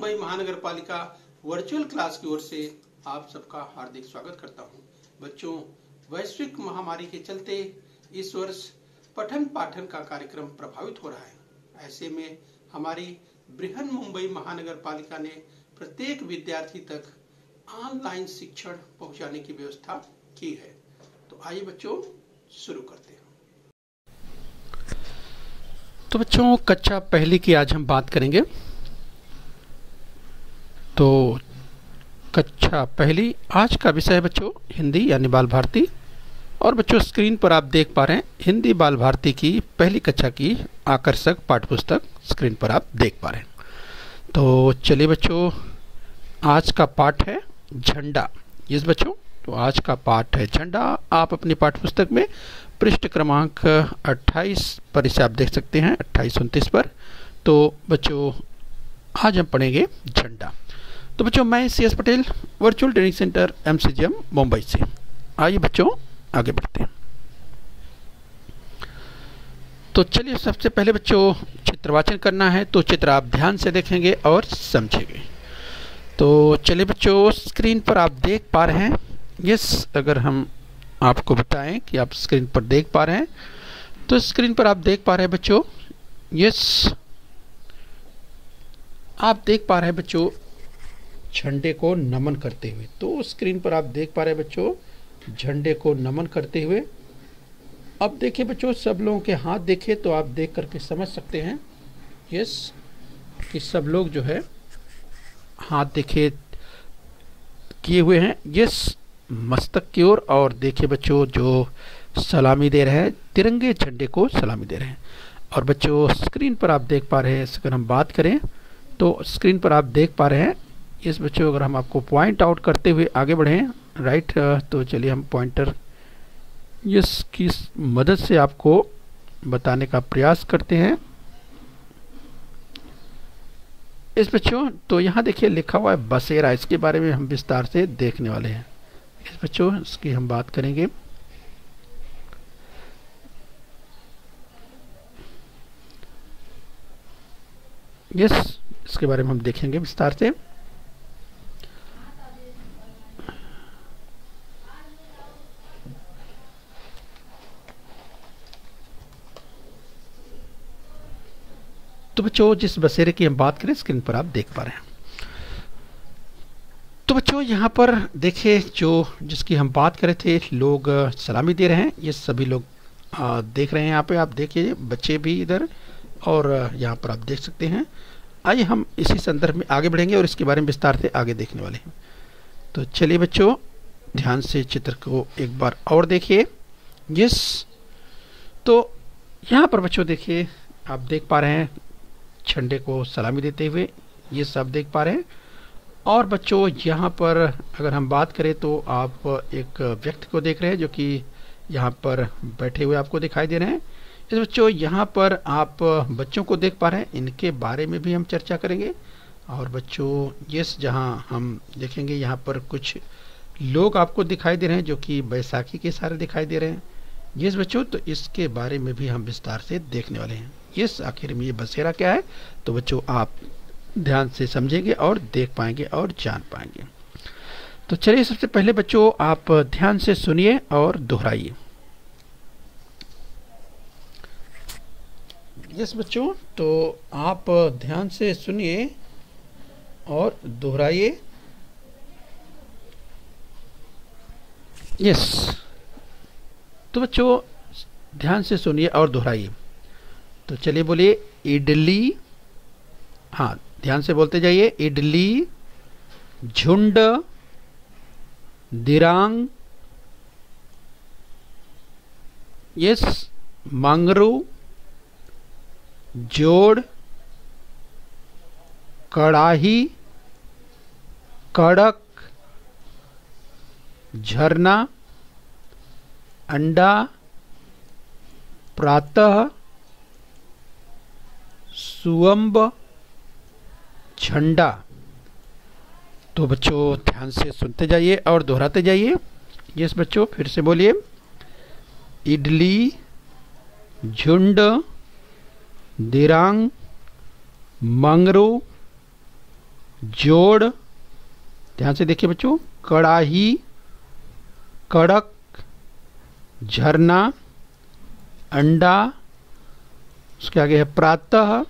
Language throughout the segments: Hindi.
मुंबई महानगर पालिका वर्चुअल क्लास की ओर से आप सबका हार्दिक स्वागत करता हूं। बच्चों, वैश्विक महामारी के चलते इस वर्ष पठन पाठन का कार्यक्रम प्रभावित हो रहा है। ऐसे में हमारी बृहन मुंबई महानगर पालिका ने प्रत्येक विद्यार्थी तक ऑनलाइन शिक्षण पहुंचाने की व्यवस्था की है। तो आइए बच्चों शुरू करते हैं। तो बच्चों, कक्षा पहली की आज हम बात करेंगे। तो कक्षा पहली आज का विषय है बच्चों हिंदी यानी बाल भारती। और बच्चों, स्क्रीन पर आप देख पा रहे हैं हिंदी बाल भारती की पहली कक्षा की आकर्षक पाठ्यपुस्तक स्क्रीन पर आप देख पा रहे हैं। तो चलिए बच्चों, आज का पाठ है झंडा। यस बच्चों, तो आज का पाठ है झंडा। आप अपनी पाठ्यपुस्तक में पृष्ठ क्रमांक 28 पर इसे आप देख सकते हैं, 28-29 पर। तो बच्चों, आज हम पढ़ेंगे झंडा। तो बच्चों, मैं CS Patel, virtual training centre MCGM Mumbai से। आइए बच्चों आगे बढ़ते हैं। तो चलिए, सबसे पहले बच्चों चित्रवाचन करना है, तो चित्र आप ध्यान से देखेंगे और समझेंगे। तो चलिए बच्चों, स्क्रीन पर आप देख पा रहे हैं। यस, अगर हम आपको बताएं कि आप स्क्रीन पर देख पा रहे हैं, तो स्क्रीन पर आप देख पा रहे हैं बच्चों। यस, आप देख पा रहे हैं बच्चों झंडे को नमन करते हुए। तो स्क्रीन पर आप देख पा रहे हैं बच्चों झंडे को नमन करते हुए। अब देखिए बच्चों, सब लोगों के हाथ देखे तो आप देख करके समझ सकते हैं यस कि सब लोग जो है हाथ देखे किए हुए हैं यस मस्तक की ओर। और देखिए बच्चों, जो सलामी दे रहे हैं, तिरंगे झंडे को सलामी दे रहे हैं। और बच्चों, स्क्रीन पर आप देख पा रहे हैं, अगर हम बात करें तो स्क्रीन पर आप देख पा रहे हैं इस बच्चों, अगर हम आपको पॉइंट आउट करते हुए आगे बढ़ें राइट, तो चलिए हम पॉइंटर इसकी मदद से आपको बताने का प्रयास करते हैं। इस बच्चों, तो यहाँ देखिए लिखा हुआ है बसेरा, इसके बारे में हम विस्तार से देखने वाले हैं। इस बच्चों, इसकी हम बात करेंगे। यस, इसके बारे में हम देखेंगे विस्तार से। तो बच्चों, जिस बसेरे की हम बात करें स्क्रीन पर आप देख पा रहे हैं। तो बच्चों, यहाँ पर देखिए जो जिसकी हम बात कर रहे थे, लोग सलामी दे रहे हैं। ये सभी लोग देख रहे हैं। यहाँ पे आप देखिए बच्चे भी इधर, और यहाँ पर आप देख सकते हैं। आइए हम इसी संदर्भ में आगे बढ़ेंगे और इसके बारे में विस्तार से आगे देखने वाले हैं। तो चलिए बच्चों, ध्यान से चित्र को एक बार और देखिए। यस, तो यहाँ पर बच्चों देखिए आप देख पा रहे हैं झंडे को सलामी देते हुए, ये सब देख पा रहे हैं। और बच्चों, यहाँ पर अगर हम बात करें तो आप एक व्यक्ति को देख रहे हैं जो कि यहाँ पर बैठे हुए आपको दिखाई दे रहे हैं। इस बच्चों, यहाँ पर आप बच्चों को देख पा रहे हैं, इनके बारे में भी हम चर्चा करेंगे। और बच्चों, यस, जहाँ हम देखेंगे यहाँ पर कुछ लोग आपको दिखाई दे रहे हैं जो कि बैसाखी के सारे दिखाई दे रहे हैं। यस बच्चों, तो इसके बारे में भी हम विस्तार से देखने वाले हैं। यस, आखिर में ये बसेरा क्या है, तो बच्चों आप ध्यान से समझेंगे और देख पाएंगे और जान पाएंगे। तो चलिए, सबसे पहले बच्चों आप ध्यान से सुनिए और दोहराइए। यस बच्चों, तो आप ध्यान से सुनिए और दोहराइए। यस, तो बच्चों ध्यान से सुनिए और दोहराइए। तो चलिए बोलिए इडली। हाँ, ध्यान से बोलते जाइए। इडली, झुंड, दिरांग, यस, मंगरू, जोड़, कड़ाही, कड़क, झरना, अंडा, प्रातः, सुअंब, झंडा। तो बच्चों ध्यान से सुनते जाइए और दोहराते जाइए। यस बच्चों, फिर से बोलिए इडली, झुंड, दिरांग, मंगरू, जोड़, ध्यान से देखिए बच्चों, कड़ाही, कड़क, झरना, अंडा, उसके आगे है प्रातः,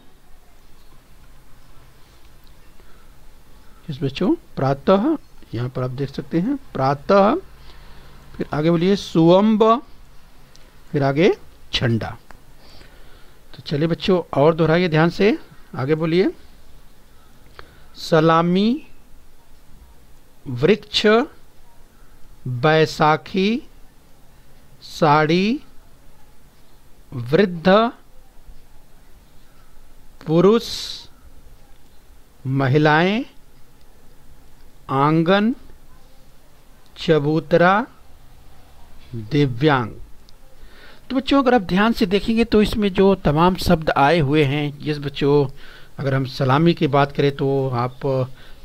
इस बच्चों प्रातः, यहाँ पर आप देख सकते हैं प्रातः, फिर आगे बोलिए सुअम्ब, फिर आगे झंडा। तो चलिए बच्चों और दोहराइए ध्यान से, आगे बोलिए सलामी, वृक्ष, बैसाखी, साड़ी, वृद्ध, पुरुष, महिलाएं, आंगन, चबूतरा, दिव्यांग। तो बच्चों अगर आप ध्यान से देखेंगे तो इसमें जो तमाम शब्द आए हुए हैं, ये बच्चों अगर हम सलामी की बात करें तो आप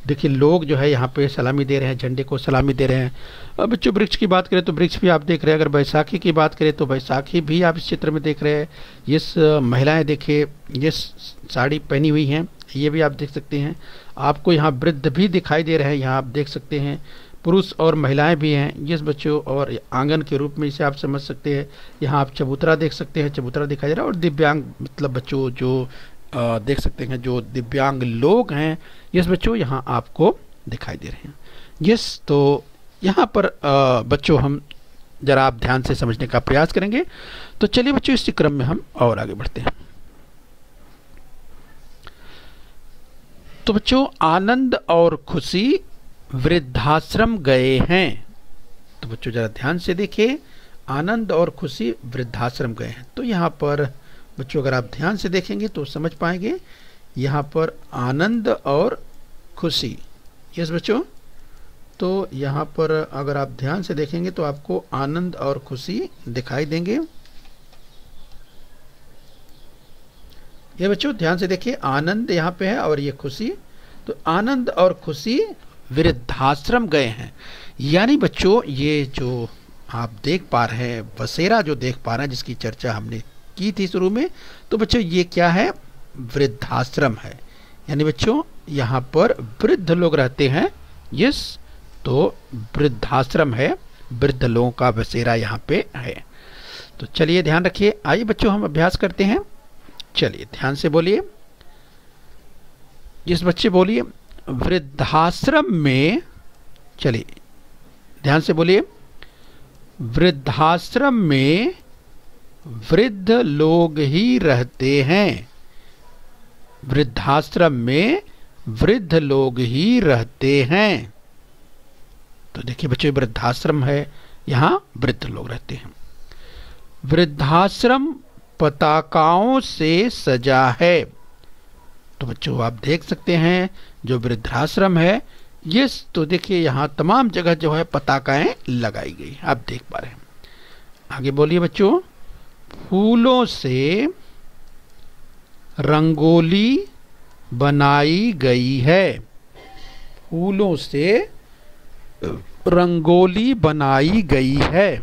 देखिए लोग जो है यहाँ पे सलामी दे रहे हैं, झंडे को सलामी दे रहे हैं। अब बच्चों वृक्ष की बात करें तो वृक्ष भी आप देख रहे हैं, अगर बैसाखी की बात करें तो बैसाखी भी आप इस चित्र में देख रहे हैं। ये महिलाएं देखिए ये साड़ी पहनी हुई हैं, ये भी आप देख सकते हैं। आपको यहाँ वृद्ध भी दिखाई दे रहे हैं, यहाँ आप देख सकते हैं पुरुष और महिलाएं भी हैं ये बच्चों, और आंगन के रूप में इसे आप समझ सकते हैं। यहाँ आप चबूतरा देख सकते हैं, चबूतरा दिखाई दे रहा है, और दिव्यांग मतलब बच्चों जो देख सकते हैं जो दिव्यांग लोग हैं यस बच्चों यहाँ आपको दिखाई दे रहे हैं। यस तो यहाँ पर बच्चों हम जरा आप ध्यान से समझने का प्रयास करेंगे। तो चलिए बच्चों इसी क्रम में हम और आगे बढ़ते हैं। तो बच्चों आनंद और खुशी वृद्धाश्रम गए हैं। तो बच्चों जरा ध्यान से देखिए, आनंद और खुशी वृद्धाश्रम गए हैं। तो यहाँ पर बच्चों अगर आप ध्यान से देखेंगे तो समझ पाएंगे, यहाँ पर आनंद और खुशी, यस बच्चों। तो यहाँ पर अगर आप ध्यान से देखेंगे तो आपको आनंद और खुशी दिखाई देंगे। ये बच्चों ध्यान से देखिए, आनंद यहाँ पे है और ये खुशी। तो आनंद और खुशी वृद्धाश्रम गए हैं, यानी बच्चों ये जो आप देख पा रहे हैं बसेरा जो देख पा रहे हैं जिसकी चर्चा हमने की थी शुरू में, तो बच्चों ये क्या है, वृद्धाश्रम है। यानी बच्चों यहाँ पर वृद्ध लोग रहते हैं, यस। तो वृद्धाश्रम है, वृद्ध लोगों का बसेरा यहाँ पे है। तो चलिए ध्यान रखिए, आइए बच्चों हम अभ्यास करते हैं। चलिए ध्यान से बोलिए, जिस बच्चे बोलिए वृद्धाश्रम में, चलिए ध्यान से बोलिए, वृद्धाश्रम में वृद्ध लोग ही रहते हैं। वृद्धाश्रम में वृद्ध लोग ही रहते हैं। तो देखिए बच्चों वृद्धाश्रम है, यहां वृद्ध लोग रहते हैं। वृद्धाश्रम पताकाओं से सजा है। तो बच्चों आप देख सकते हैं जो वृद्धाश्रम है ये, तो देखिए यहाँ तमाम जगह जो है पताकाएं लगाई गई, आप देख पा रहे हैं। आगे बोलिए बच्चों, फूलों से रंगोली बनाई गई है। फूलों से रंगोली बनाई गई है।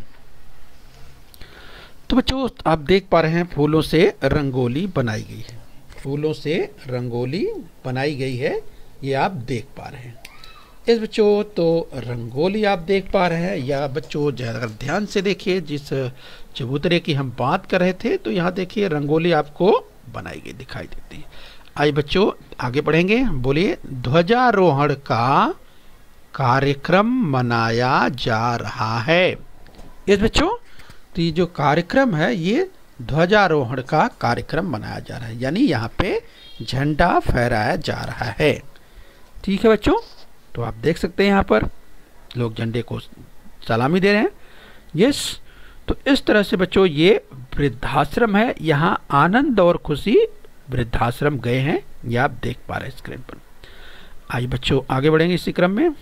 तो बच्चों आप देख पा रहे हैं फूलों से रंगोली बनाई गई है। फूलों से रंगोली बनाई गई है, ये आप देख पा रहे हैं। इस बच्चों तो रंगोली आप देख पा रहे हैं, या बच्चों अगर ध्यान से देखिए जिस चबूतरे की हम बात कर रहे थे तो यहाँ देखिए रंगोली आपको बनाई गई दिखाई देती है। आइए बच्चों आगे बढ़ेंगे, बोलिए ध्वजारोहण का कार्यक्रम मनाया जा रहा है। इस बच्चों तो ये जो कार्यक्रम है ये ध्वजारोहण का कार्यक्रम मनाया जा रहा है, यानी यहाँ पे झंडा फहराया जा रहा है। ठीक है बच्चों, तो आप देख सकते हैं यहाँ पर लोग झंडे को सलामी दे रहे हैं, यस। तो इस तरह से बच्चों ये वृद्धाश्रम है, यहाँ आनंद और खुशी वृद्धाश्रम गए हैं, ये आप देख पा रहे हैं स्क्रीन पर। आइए बच्चों आगे बढ़ेंगे इसी क्रम में।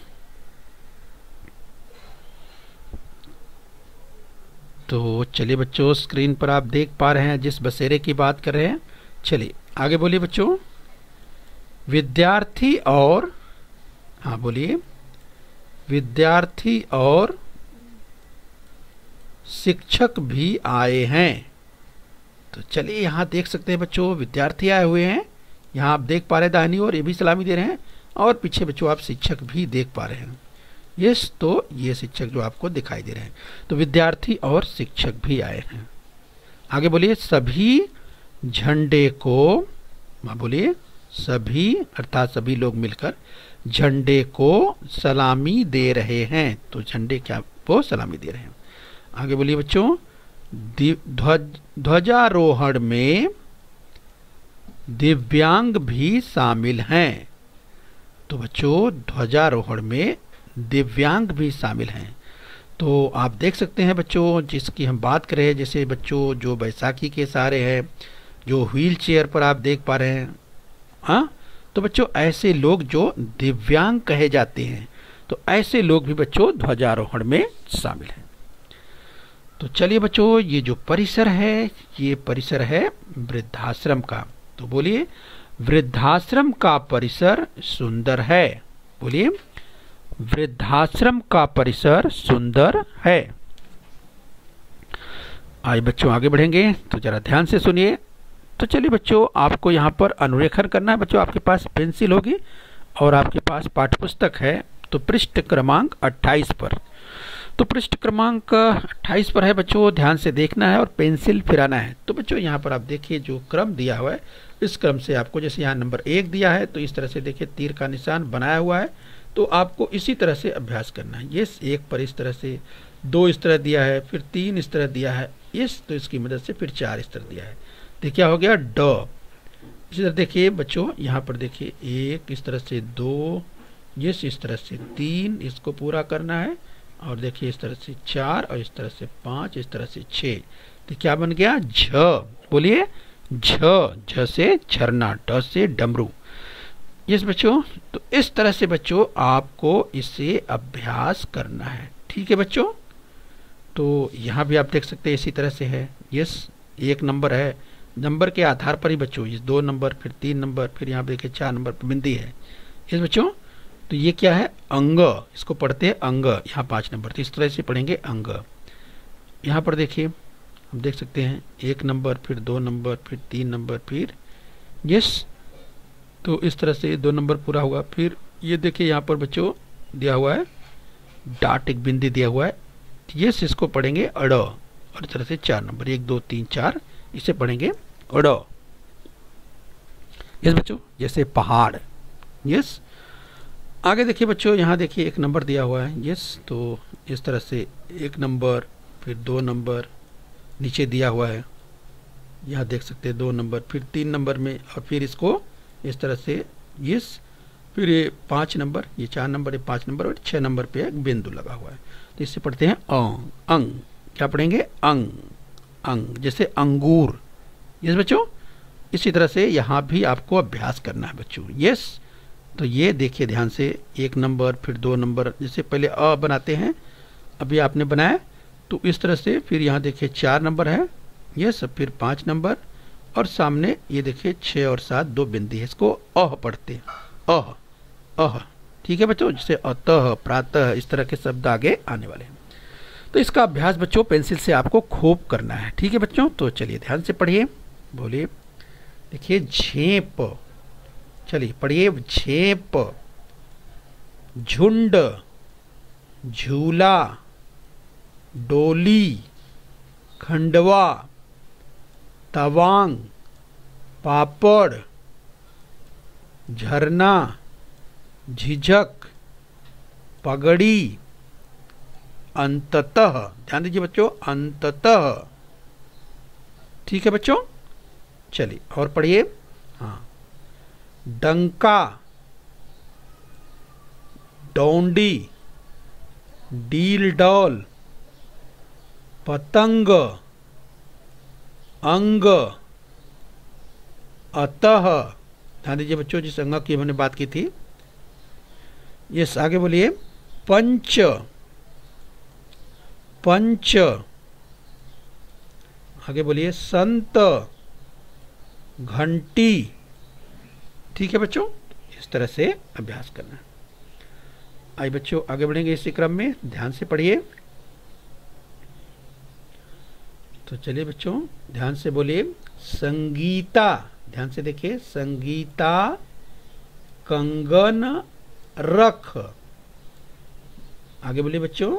तो चलिए बच्चों स्क्रीन पर आप देख पा रहे हैं जिस बसेरे की बात कर रहे हैं। चलिए आगे बोलिए बच्चों, विद्यार्थी और, हाँ बोलिए, विद्यार्थी और शिक्षक भी आए हैं। तो चलिए यहाँ देख सकते हैं बच्चों विद्यार्थी आए हुए हैं, यहाँ आप देख पा रहे हैं दाहिनी ओर, ये भी सलामी दे रहे हैं, और पीछे बच्चों आप शिक्षक भी देख पा रहे हैं। यस, तो ये शिक्षक जो आपको दिखाई दे रहे हैं, तो विद्यार्थी और शिक्षक भी आए हैं। आगे बोलिए, सभी झंडे को, बोलिए सभी अर्थात सभी लोग मिलकर झंडे को सलामी दे रहे हैं। तो झंडे क्या वो सलामी दे रहे हैं। आगे बोलिए बच्चों, ध्वजारोहण में दिव्यांग भी शामिल हैं। तो बच्चों ध्वजारोहण में दिव्यांग भी शामिल हैं। तो आप देख सकते हैं बच्चों, जिसकी हम बात करें, जैसे बच्चों जो बैसाखी के सहारे हैं, जो व्हील चेयर पर आप देख पा रहे हैं, हाँ, तो बच्चों ऐसे लोग जो दिव्यांग कहे जाते हैं, तो ऐसे लोग भी बच्चों ध्वजारोहण में शामिल हैं। तो चलिए बच्चों, ये जो परिसर है, ये परिसर है वृद्धाश्रम का। तो बोलिए, वृद्धाश्रम का परिसर सुंदर है। बोलिए, वृद्धाश्रम का परिसर सुंदर है। आइए बच्चों आगे बढ़ेंगे, तो जरा ध्यान से सुनिए। तो चलिए बच्चों, आपको यहाँ पर अनुरेखण करना है। बच्चों आपके पास पेंसिल होगी और आपके पास पाठ्यपुस्तक है। तो पृष्ठ क्रमांक 28 पर, तो पृष्ठ क्रमांक 28 पर है बच्चों, ध्यान से देखना है और पेंसिल फिराना है। तो बच्चों यहाँ पर आप देखिए, जो क्रम दिया हुआ है, इस क्रम से आपको, जैसे यहाँ नंबर 1 दिया है, तो इस तरह से देखिए तीर का निशान बनाया हुआ है। तो आपको इसी तरह से अभ्यास करना है। ये 1 पर इस तरह से, 2 इस तरह दिया है, फिर 3 इस तरह दिया है, तो इसकी मदद से फिर 4 इस तरह दिया है। तो क्या हो गया, ड। इसी तरह देखिए बच्चों, यहाँ पर देखिए 1 इस तरह से, 2 इस तरह से, 3 इसको पूरा करना है, और देखिए इस तरह से 4, और इस तरह से 5, इस तरह से 6। तो क्या बन गया, झ। बोलिए झ से झरना, ड से डमरू। यस बच्चों, तो इस तरह से बच्चों आपको इसे अभ्यास करना है। ठीक है बच्चों, तो यहाँ भी आप देख सकते हैं इसी तरह से है। यस, 1 नंबर है, नंबर के आधार पर ही बच्चों, ये 2 नंबर, फिर 3 नंबर, फिर यहाँ देखिए 4 नंबर पर बिंदी है। यस बच्चों, तो ये क्या है, अंग, इसको पढ़ते हैं अंग। यहाँ 5 नंबर, तो इस तरह से पढ़ेंगे अंग। यहाँ पर देखिए हम देख सकते हैं 1 नंबर, फिर 2 नंबर, फिर 3 नंबर, फिर यस, तो इस तरह से 2 नंबर पूरा हुआ। फिर ये देखिए यहाँ पर बच्चों दिया हुआ है डाट, एक बिंदी दिया हुआ है, यस, इसको पढ़ेंगे अड़, और इस तरह से 4 नंबर, 1 2 3 4, इसे पढ़ेंगे अड़। यस बच्चों, जैसे पहाड़। यस, आगे देखिए बच्चों, यहाँ देखिए 1 नंबर दिया हुआ है। यस, तो इस तरह से 1 नंबर, फिर 2 नंबर नीचे दिया हुआ है, यहाँ देख सकते हैं 2 नंबर, फिर 3 नंबर में, और फिर इसको इस तरह से यस, फिर ये 5 नंबर, ये 4 नंबर, ये 5 नंबर, और 6 नंबर पे एक बिंदु लगा हुआ है। तो इससे पढ़ते हैं अंग। अंग क्या पढ़ेंगे, अंग। अंग जैसे अंगूर। यस बच्चों, इसी तरह से यहाँ भी आपको अभ्यास करना है बच्चों। यस, तो ये देखिए ध्यान से, 1 नंबर, फिर 2 नंबर, जैसे पहले अ बनाते हैं, अभी आपने बनाया, तो इस तरह से फिर यहाँ देखिए 4 नंबर है, यस, फिर 5 नंबर, और सामने ये देखिए 6 और 7 2 बिंदी है, इसको अह पढ़ते हैं, अह अह। ठीक है बच्चों, जैसे अतः, प्रातः, इस तरह के शब्द आगे आने वाले हैं। तो इसका अभ्यास बच्चों पेंसिल से आपको खूब करना है। ठीक है बच्चों, तो चलिए ध्यान से पढ़िए। बोलिए, देखिए झेप, चलिए पढ़िए, झेप, झुंड, झूला, डोली, खंडवा, तवांग, पापड़, झरना, झिझक, पगड़ी, अंततः। ध्यान दीजिए बच्चों, अंततः। ठीक है बच्चों, चलिए और पढ़िए। हाँ, डंका, डोंडी, डील डॉल, पतंग, अंग, अतः। ध्यान दीजिए बच्चों, जिस अंग की हमने बात की थी। यस, आगे बोलिए, पंच, पंच, आगे बोलिए संत, घंटी। ठीक है बच्चों, इस तरह से अभ्यास करना है। आइए बच्चों आगे बढ़ेंगे इसी क्रम में, ध्यान से पढ़िए। तो चलिए बच्चों ध्यान से बोलिए, संगीता। ध्यान से देखिए, संगीता कंगन रख। आगे बोलिए बच्चों,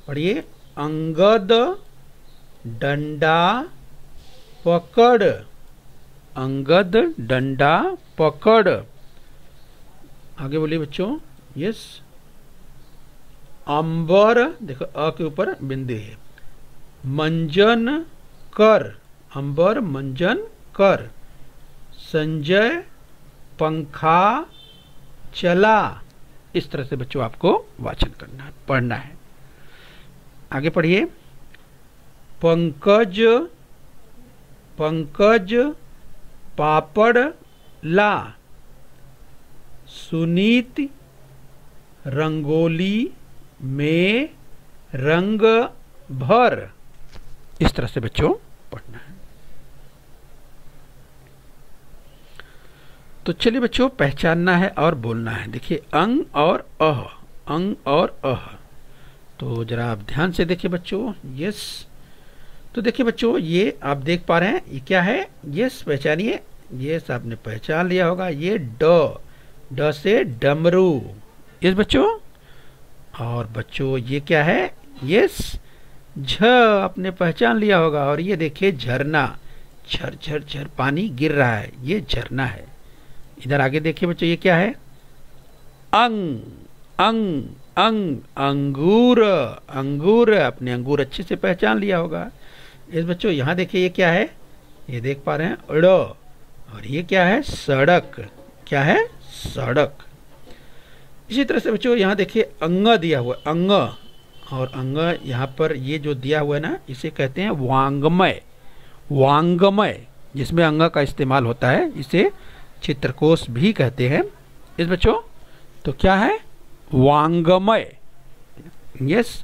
पढ़िए। अंगद डंडा पकड़। अंगद डंडा पकड़। आगे बोलिए बच्चों। यस। अंबर, देखो अ के ऊपर बिंदु है। मंजन कर। अंबर मंजन कर। संजय पंखा चला। इस तरह से बच्चों आपको वाचन करना है, पढ़ना है। आगे पढ़िए। पंकज पंकज पापड़ ला। सुनीत रंगोली में रंग भर। इस तरह से बच्चों पढ़ना है। तो चलिए बच्चों, पहचानना है और बोलना है। देखिए अंग और अह, अंग और अह। तो जरा आप ध्यान से देखिए बच्चों। यस। तो देखिए बच्चों, ये आप देख पा रहे हैं, ये क्या है? यस, पहचानिए। यस, आपने पहचान लिया होगा। ये ड से डमरू। यस बच्चों। और बच्चों ये क्या है? यस, झ आपने पहचान लिया होगा। और ये देखिए झरना, झर झर झर पानी गिर रहा है, ये झरना है। इधर आगे देखिए बच्चों, ये क्या है? अंग अंग अंग, अंगूर। अंगूर, आपने अंगूर अच्छे से पहचान लिया होगा। इस बच्चों यहाँ देखिए, ये क्या है? ये देख पा रहे हैं, ड़। और ये क्या है? सड़क। क्या है? सड़क। इसी तरह से बच्चों यहाँ देखिए अंग दिया हुआ, अंग। और अंग यहाँ पर ये जो दिया हुआ है ना, इसे कहते हैं वांग्मय। वांग्मय, जिसमें अंग का इस्तेमाल होता है, इसे चित्रकोश भी कहते हैं। इस बच्चों तो क्या है? वांग्मय। यस।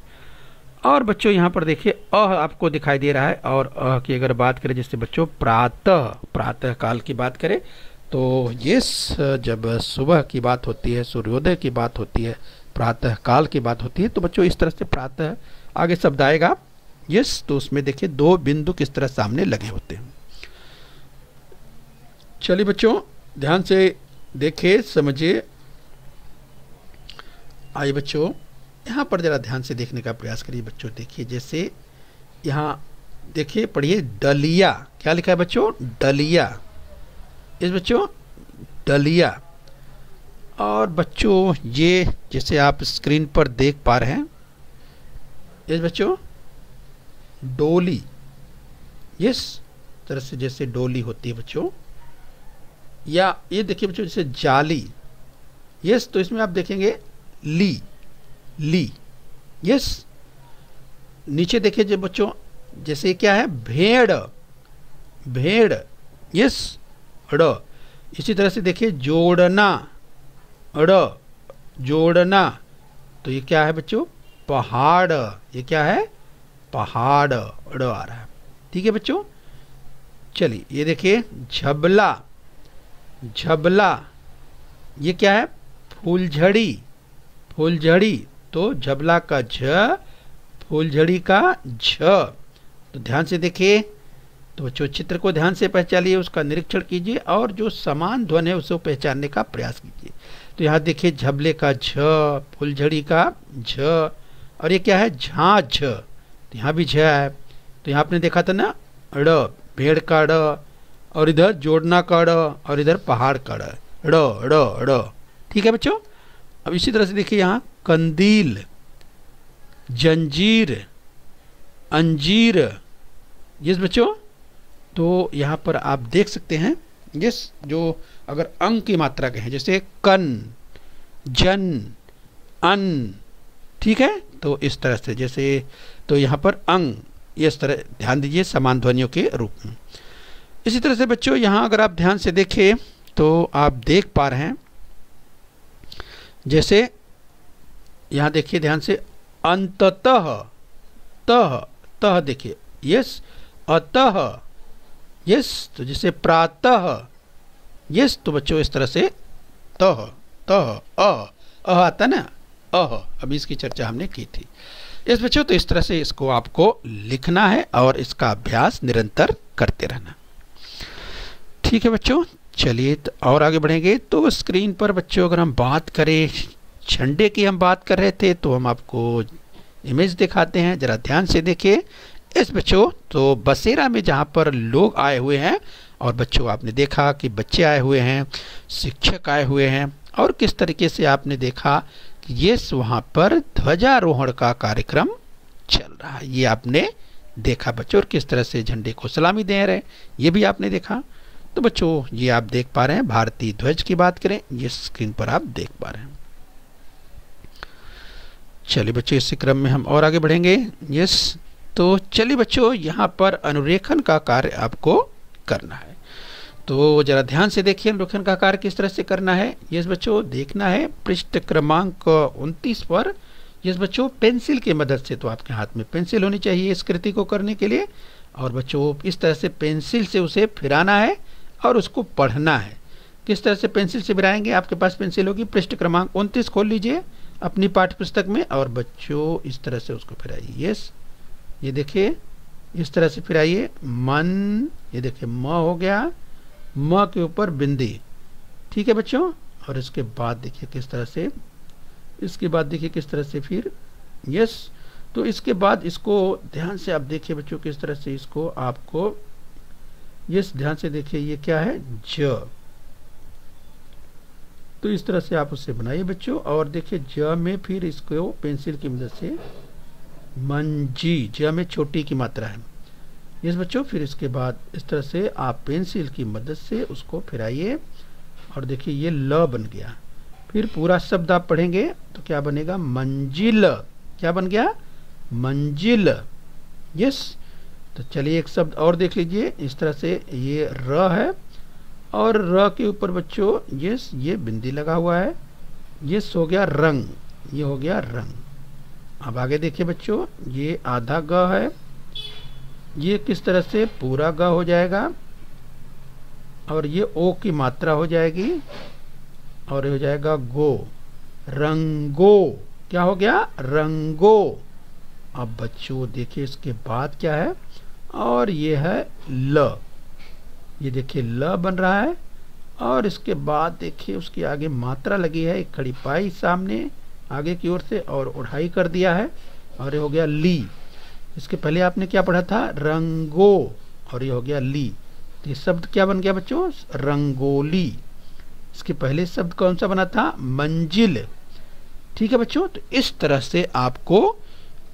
और बच्चों यहाँ पर देखिए अह आपको दिखाई दे रहा है। और अह की अगर बात करें, जैसे बच्चों प्रातः, प्रातः काल की बात करें, तो यस, जब सुबह की बात होती है, सूर्योदय की बात होती है, प्रातः काल की बात होती है, तो बच्चों इस तरह से प्रातः आगे शब्द आएगा। यस। तो उसमें देखिए दो बिंदु किस तरह सामने लगे होते हैं। चलिए बच्चों, ध्यान से देखिए, समझिए। आइए बच्चों, यहाँ पर जरा ध्यान से देखने का प्रयास करिए बच्चों। देखिए जैसे यहाँ देखिए, पढ़िए डलिया। क्या लिखा है बच्चों? डलिया। इस बच्चों डलिया। और बच्चों ये जैसे आप स्क्रीन पर देख पा रहे हैं, इस बच्चों डोली। यस, तरह से जैसे डोली होती है बच्चों। या ये देखिए बच्चों जैसे जाली। यस। तो इसमें आप देखेंगे ली, ली। यस। नीचे देखिए जो बच्चों, जैसे क्या है? भेड़, भेड़। यस, ड़। इसी तरह से देखिए जोड़ना, ड़, जोड़ना। तो ये क्या है बच्चों? पहाड़। ये क्या है? पहाड़, ड़ आ रहा है। ठीक है बच्चों। चलिए ये देखिए झबला, झबला। ये क्या है? फूलझड़ी, फूलझड़ी। तो झबला का झ, फूलझड़ी का झ। तो ध्यान से देखिए। तो बच्चों चित्र को ध्यान से पहचानिए, उसका निरीक्षण कीजिए और जो समान ध्वनि है उसे पहचानने का प्रयास कीजिए। तो यहाँ देखिए झबले का झ, फूलझड़ी का झ। और ये क्या है? झांझ। तो यहाँ भी झ है। तो यहाँ आपने देखा था ना, ड़, भेड़ का ड़, और इधर जोड़ना का ड़, और इधर पहाड़ का ड़, ड़ ड़ ड़। ठीक है बच्चों। अब इसी तरह से देखिए यहाँ कंदील, जंजीर, अंजीर। यस बच्चों। तो यहाँ पर आप देख सकते हैं, यस, जो अगर अंग की मात्रा के हैं, जैसे कन, जन, अन। ठीक है। तो इस तरह से जैसे, तो यहाँ पर अंग, इस तरह ध्यान दीजिए समान ध्वनियों के रूप में। इसी तरह से बच्चों यहाँ अगर आप ध्यान से देखें तो आप देख पा रहे हैं, जैसे यहाँ देखिए ध्यान से अंततः, तह, तह देखिए। यस, अतः। यस। तो जैसे प्रातः। यस। तो बच्चों इस तरह से तह, तह, अ आता ना, अह। अभी इसकी चर्चा हमने की थी। यस बच्चों। तो इस तरह से इसको आपको लिखना है और इसका अभ्यास निरंतर करते रहना। ठीक है बच्चों। चलिए तो और आगे बढ़ेंगे। तो स्क्रीन पर बच्चों अगर हम बात करें झंडे की, हम बात कर रहे थे, तो हम आपको इमेज दिखाते हैं, ज़रा ध्यान से देखिए इस बच्चों। तो बसेरा में जहाँ पर लोग आए हुए हैं और बच्चों आपने देखा कि बच्चे आए हुए हैं, शिक्षक आए हुए हैं, और किस तरीके से आपने देखा कि ये वहाँ पर ध्वजारोहण का कार्यक्रम चल रहा है, ये आपने देखा बच्चों। और किस तरह से झंडे को सलामी दे रहे हैं ये भी आपने देखा। तो बच्चों ये आप देख पा रहे हैं, भारतीय ध्वज की बात करें ये स्क्रीन पर आप देख पा रहे हैं। चलिए बच्चों इसी क्रम में हम और आगे बढ़ेंगे। यस, तो चलिए बच्चों यहाँ पर अनुरेखन का कार्य आपको करना है। तो जरा ध्यान से देखिए अनुरेखन का कार्य किस तरह से करना है। यस बच्चों, देखना है पृष्ठ क्रमांक 29 पर। यस बच्चों, पेंसिल की मदद से, तो आपके हाथ में पेंसिल होनी चाहिए इस कृति को करने के लिए। और बच्चों इस तरह से पेंसिल से उसे फिराना है और उसको पढ़ना है। किस तरह से पेंसिल से फिराएंगे, आपके पास पेंसिल होगी, पृष्ठ क्रमांक 29 खोल लीजिए अपनी पाठ्य पुस्तक में, और बच्चों इस तरह से उसको फिराइए। यस, ये देखिए इस तरह से फिराइए। मन, ये देखिए म हो गया, म के ऊपर बिंदी, ठीक है बच्चों। और इसके बाद देखिए किस तरह से, इसके बाद देखिए किस तरह से फिर, यस। तो इसके बाद इसको ध्यान से आप देखिए बच्चों किस तरह से इसको आपको, यस ध्यान से देखिए ये क्या है, ज। तो इस तरह से आप उससे बनाइए बच्चों। और देखिए ज में फिर इसको पेंसिल की मदद से मंजी, ज में छोटी की मात्रा है, यस बच्चों। फिर इसके बाद इस तरह से आप पेंसिल की मदद से उसको फिराइए और देखिए ये ल बन गया। फिर पूरा शब्द आप पढ़ेंगे तो क्या बनेगा, मंजिल। क्या बन गया, मंजिल। यस, तो चलिए एक शब्द और देख लीजिए। इस तरह से ये र है और र के ऊपर बच्चों यस ये बिंदी लगा हुआ है। यस हो गया रंग, ये हो गया रंग। अब आगे देखिए बच्चों, ये आधा ग है, ये किस तरह से पूरा ग हो जाएगा, और ये ओ की मात्रा हो जाएगी, और ये हो जाएगा गो, रंगो। क्या हो गया, रंगो। अब बच्चों देखिए इसके बाद क्या है, और ये है ल, ये देखिए ल बन रहा है। और इसके बाद देखिए उसके आगे मात्रा लगी है, एक खड़ी पाई सामने आगे की ओर से, और उढ़ाई कर दिया है, और ये हो गया ली। इसके पहले आपने क्या पढ़ा था, रंगो, और ये हो गया ली। तो ये शब्द क्या बन गया बच्चों, रंगोली। इसके पहले शब्द कौन सा बना था, मंजिल, ठीक है बच्चों। तो इस तरह से आपको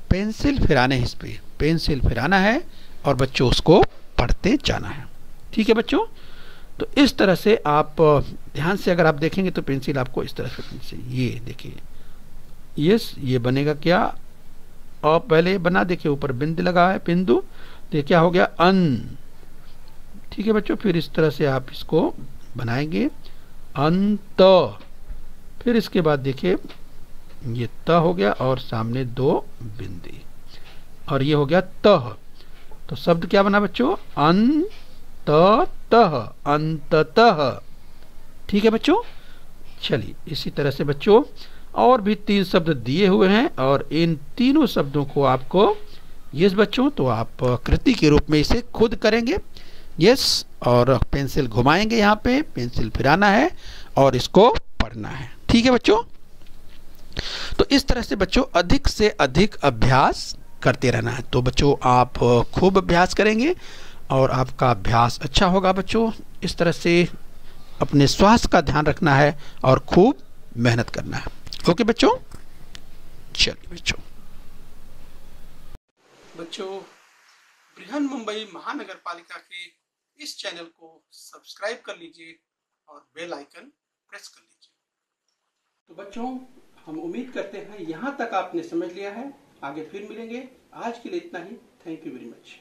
पेंसिल फिराने, इस पे पेंसिल फिराना है और बच्चों उसको पढ़ते जाना है, ठीक है बच्चों। तो इस तरह से आप ध्यान से अगर आप देखेंगे तो पेंसिल आपको इस तरह से, ये देखिए यस ये बनेगा क्या, और पहले बना देखिए ऊपर बिंदु लगा है, बिंदु, तो ये क्या हो गया, अन, ठीक है बच्चों। फिर इस तरह से आप इसको बनाएंगे, अंत। फिर इसके बाद देखिए ये त हो गया और सामने दो बिंदी, और ये हो गया तह। तो शब्द क्या बना बच्चों, अंततः, अंततः, ठीक है बच्चों। चलिए इसी तरह से बच्चों और भी 3 शब्द दिए हुए हैं, और इन तीनों शब्दों को आपको, यस बच्चों, तो आप कृति के रूप में इसे खुद करेंगे, यस। और पेंसिल घुमाएंगे, यहाँ पे पेंसिल फिराना है और इसको पढ़ना है, ठीक है बच्चों। तो इस तरह से बच्चों अधिक से अधिक अभ्यास करते रहना है। तो बच्चों आप खूब अभ्यास करेंगे और आपका अभ्यास अच्छा होगा बच्चों। इस तरह से अपने स्वास्थ्य का ध्यान रखना है और खूब मेहनत करना है, ओके बच्चों। चलिए बच्चों बृहन मुंबई महानगर पालिका के इस चैनल को सब्सक्राइब कर लीजिए और बेल आइकन प्रेस कर लीजिए। तो बच्चों हम उम्मीद करते हैं यहाँ तक आपने समझ लिया है। आगे फिर मिलेंगे, आज के लिए इतना ही। Thank you very much.